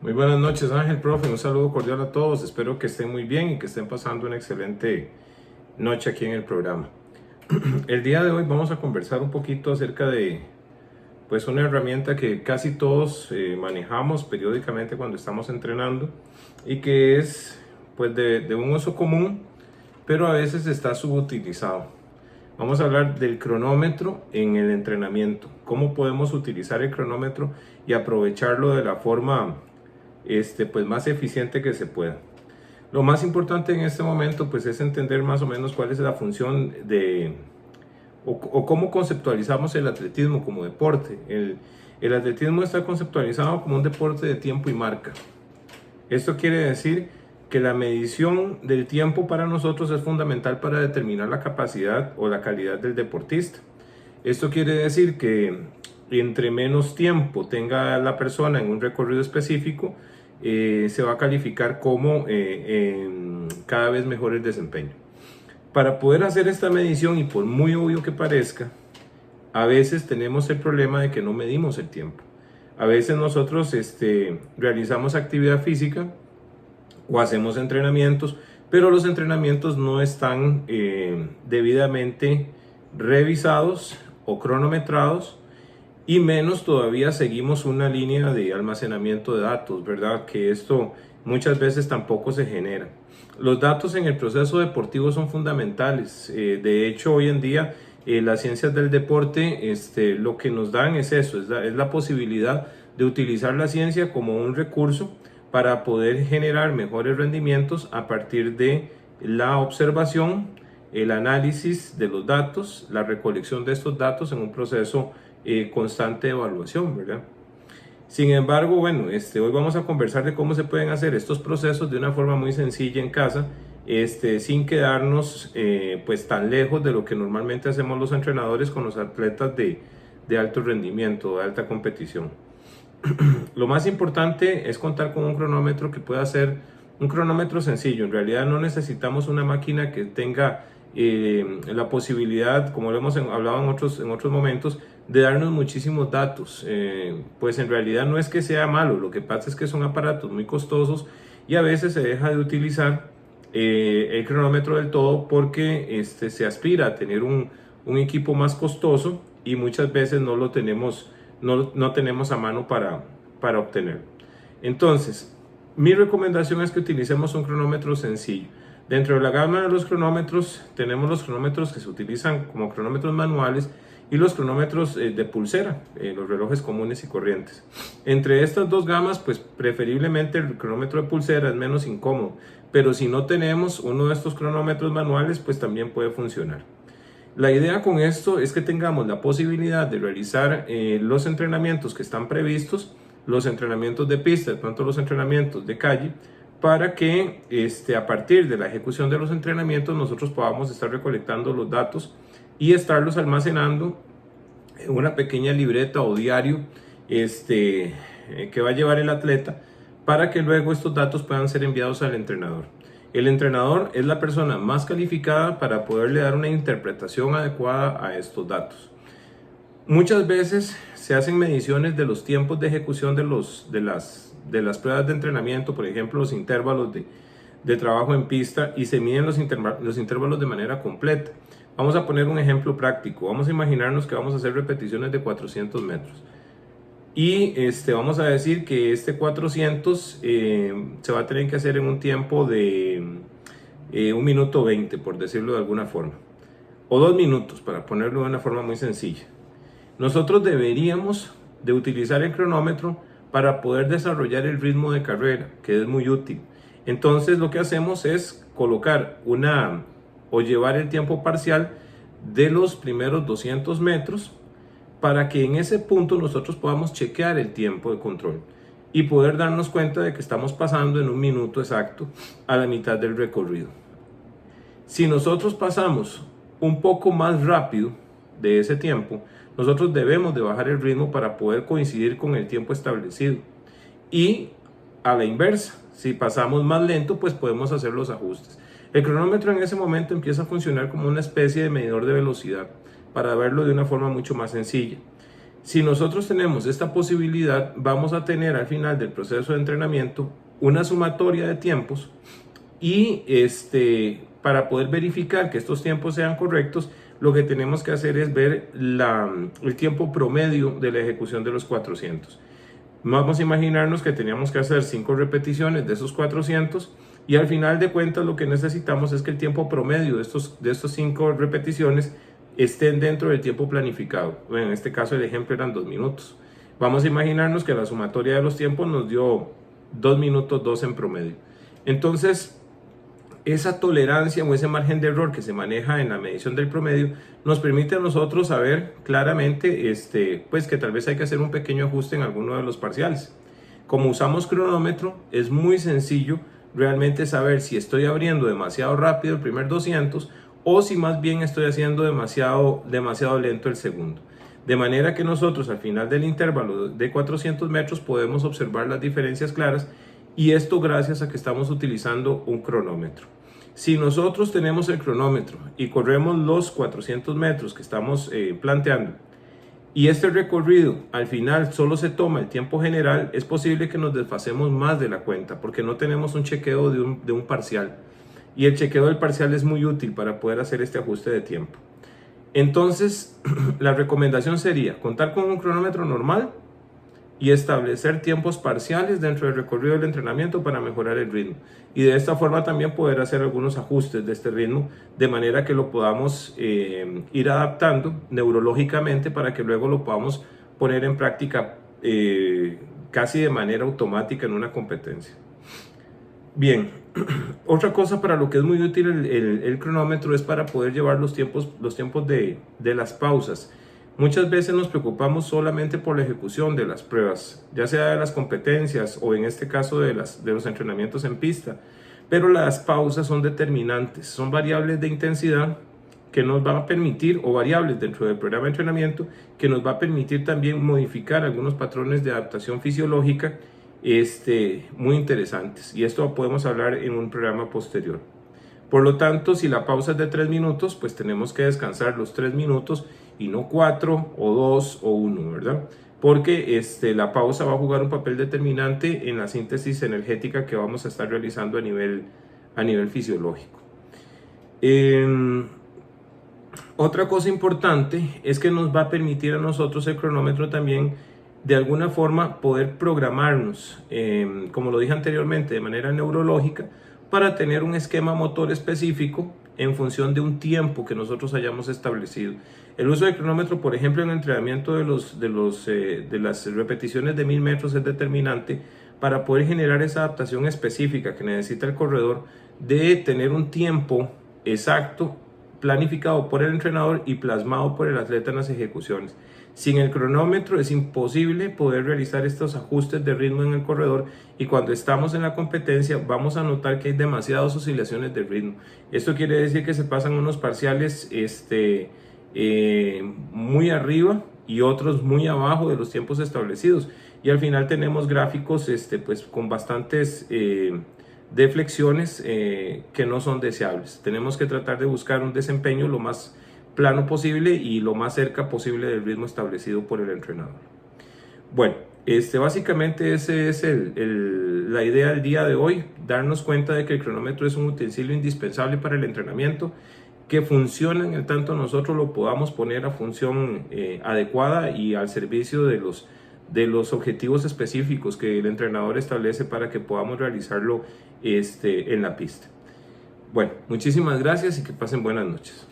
Muy buenas noches, Ángel, profe. Un saludo cordial a todos. Espero que estén muy bien y que estén pasando una excelente noche aquí en el programa. El día de hoy vamos a conversar un poquito acerca de pues una herramienta que casi todos manejamos periódicamente cuando estamos entrenando y que es pues de un uso común, pero a veces está subutilizado. Vamos a hablar del cronómetro en el entrenamiento. Cómo podemos utilizar el cronómetro y aprovecharlo de la forma pues más eficiente que se pueda. Lo más importante en este momento pues es entender más o menos cuál es la función o cómo conceptualizamos el atletismo como deporte. El atletismo está conceptualizado como un deporte de tiempo y marca. Esto quiere decir que la medición del tiempo para nosotros es fundamental para determinar la capacidad o la calidad del deportista. Esto quiere decir que entre menos tiempo tenga la persona en un recorrido específico, se va a calificar como cada vez mejor el desempeño. Para poder hacer esta medición, y por muy obvio que parezca, a veces tenemos el problema de que no medimos el tiempo. A veces nosotros realizamos actividad física o hacemos entrenamientos, pero los entrenamientos no están debidamente revisados o cronometrados, y menos todavía seguimos una línea de almacenamiento de datos, ¿verdad? Que esto muchas veces tampoco se genera. Los datos en el proceso deportivo son fundamentales. De hecho, hoy en día las ciencias del deporte lo que nos dan es eso, es la posibilidad de utilizar la ciencia como un recurso para poder generar mejores rendimientos a partir de la observación, el análisis de los datos, la recolección de estos datos en un proceso constante de evaluación, ¿verdad? Sin embargo, bueno, hoy vamos a conversar de cómo se pueden hacer estos procesos de una forma muy sencilla en casa, sin quedarnos pues tan lejos de lo que normalmente hacemos los entrenadores con los atletas de alto rendimiento, de alta competición. Lo más importante es contar con un cronómetro que pueda ser un cronómetro sencillo. En realidad no necesitamos una máquina que tenga la posibilidad, como lo hemos hablado en otros momentos, de darnos muchísimos datos. Pues en realidad no es que sea malo, lo que pasa es que son aparatos muy costosos y a veces se deja de utilizar el cronómetro del todo porque se aspira a tener un equipo más costoso y muchas veces no lo tenemos, no tenemos a mano para obtenerlo. Entonces, mi recomendación es que utilicemos un cronómetro sencillo. Dentro de la gama de los cronómetros tenemos los cronómetros que se utilizan como cronómetros manuales y los cronómetros de pulsera, los relojes comunes y corrientes. Entre estas dos gamas, pues preferiblemente el cronómetro de pulsera es menos incómodo, pero si no tenemos uno de estos cronómetros manuales, pues también puede funcionar. La idea con esto es que tengamos la posibilidad de realizar los entrenamientos que están previstos, los entrenamientos de pista, tanto los entrenamientos de calle, para que a partir de la ejecución de los entrenamientos nosotros podamos estar recolectando los datos y estarlos almacenando en una pequeña libreta o diario que va a llevar el atleta para que luego estos datos puedan ser enviados al entrenador. El entrenador es la persona más calificada para poderle dar una interpretación adecuada a estos datos. Muchas veces se hacen mediciones de los tiempos de ejecución de las pruebas de entrenamiento, por ejemplo los intervalos de trabajo en pista, y se miden los intervalos de manera completa. Vamos a poner un ejemplo práctico. Vamos a imaginarnos que vamos a hacer repeticiones de 400 metros. Y vamos a decir que 400 se va a tener que hacer en un tiempo de 1 minuto 20, por decirlo de alguna forma. O 2 minutos, para ponerlo de una forma muy sencilla. Nosotros deberíamos de utilizar el cronómetro para poder desarrollar el ritmo de carrera, que es muy útil. Entonces lo que hacemos es colocar o llevar el tiempo parcial de los primeros 200 metros para que en ese punto nosotros podamos chequear el tiempo de control y poder darnos cuenta de que estamos pasando en 1 minuto exacto a la mitad del recorrido. Si nosotros pasamos un poco más rápido de ese tiempo, nosotros debemos de bajar el ritmo para poder coincidir con el tiempo establecido. Y a la inversa, si pasamos más lento, pues podemos hacer los ajustes. El cronómetro en ese momento empieza a funcionar como una especie de medidor de velocidad para verlo de una forma mucho más sencilla. Si nosotros tenemos esta posibilidad, vamos a tener al final del proceso de entrenamiento una sumatoria de tiempos y para poder verificar que estos tiempos sean correctos, lo que tenemos que hacer es ver el tiempo promedio de la ejecución de los 400. Vamos a imaginarnos que teníamos que hacer 5 repeticiones de esos 400 y al final de cuentas lo que necesitamos es que el tiempo promedio de estos 5 repeticiones estén dentro del tiempo planificado. Bueno, en este caso el ejemplo eran 2 minutos. Vamos a imaginarnos que la sumatoria de los tiempos nos dio 2 minutos 2 en promedio. Entonces, esa tolerancia o ese margen de error que se maneja en la medición del promedio nos permite a nosotros saber claramente pues que tal vez hay que hacer un pequeño ajuste en alguno de los parciales. Como usamos cronómetro, es muy sencillo realmente saber si estoy abriendo demasiado rápido el primer 200 o si más bien estoy haciendo demasiado lento el segundo. De manera que nosotros al final del intervalo de 400 metros podemos observar las diferencias claras, y esto gracias a que estamos utilizando un cronómetro. Si nosotros tenemos el cronómetro y corremos los 400 metros que estamos planteando, y este recorrido al final solo se toma el tiempo general, es posible que nos desfasemos más de la cuenta porque no tenemos un chequeo de un parcial. Y el chequeo del parcial es muy útil para poder hacer este ajuste de tiempo. Entonces, la recomendación sería contar con un cronómetro normal y establecer tiempos parciales dentro del recorrido del entrenamiento para mejorar el ritmo. Y de esta forma también poder hacer algunos ajustes de este ritmo de manera que lo podamos ir adaptando neurológicamente para que luego lo podamos poner en práctica casi de manera automática en una competencia. Bien, otra cosa para lo que es muy útil el cronómetro es para poder llevar los tiempos de las pausas. Muchas veces nos preocupamos solamente por la ejecución de las pruebas, ya sea de las competencias o en este caso de los entrenamientos en pista, pero las pausas son determinantes, son variables de intensidad que nos van a permitir, o variables dentro del programa de entrenamiento, que nos va a permitir también modificar algunos patrones de adaptación fisiológica muy interesantes, y esto podemos hablar en un programa posterior. Por lo tanto, si la pausa es de 3 minutos, pues tenemos que descansar los 3 minutos y no 4 o 2 o 1, ¿verdad? Porque la pausa va a jugar un papel determinante en la síntesis energética que vamos a estar realizando a nivel fisiológico. Otra cosa importante es que nos va a permitir a nosotros el cronómetro también de alguna forma poder programarnos, como lo dije anteriormente, de manera neurológica, para tener un esquema motor específico en función de un tiempo que nosotros hayamos establecido. El uso del cronómetro, por ejemplo, en el entrenamiento de las repeticiones de 1000 metros es determinante para poder generar esa adaptación específica que necesita el corredor de tener un tiempo exacto planificado por el entrenador y plasmado por el atleta en las ejecuciones. Sin el cronómetro es imposible poder realizar estos ajustes de ritmo en el corredor, y cuando estamos en la competencia vamos a notar que hay demasiadas oscilaciones de ritmo. Esto quiere decir que se pasan unos parciales muy arriba y otros muy abajo de los tiempos establecidos, y al final tenemos gráficos pues con bastantes deflexiones que no son deseables. Tenemos que tratar de buscar un desempeño lo más plano posible y lo más cerca posible del ritmo establecido por el entrenador. Bueno, básicamente esa es la idea del día de hoy, darnos cuenta de que el cronómetro es un utensilio indispensable para el entrenamiento, que funciona en el tanto nosotros lo podamos poner a función adecuada y al servicio de los objetivos específicos que el entrenador establece para que podamos realizarlo en la pista. Bueno, muchísimas gracias y que pasen buenas noches.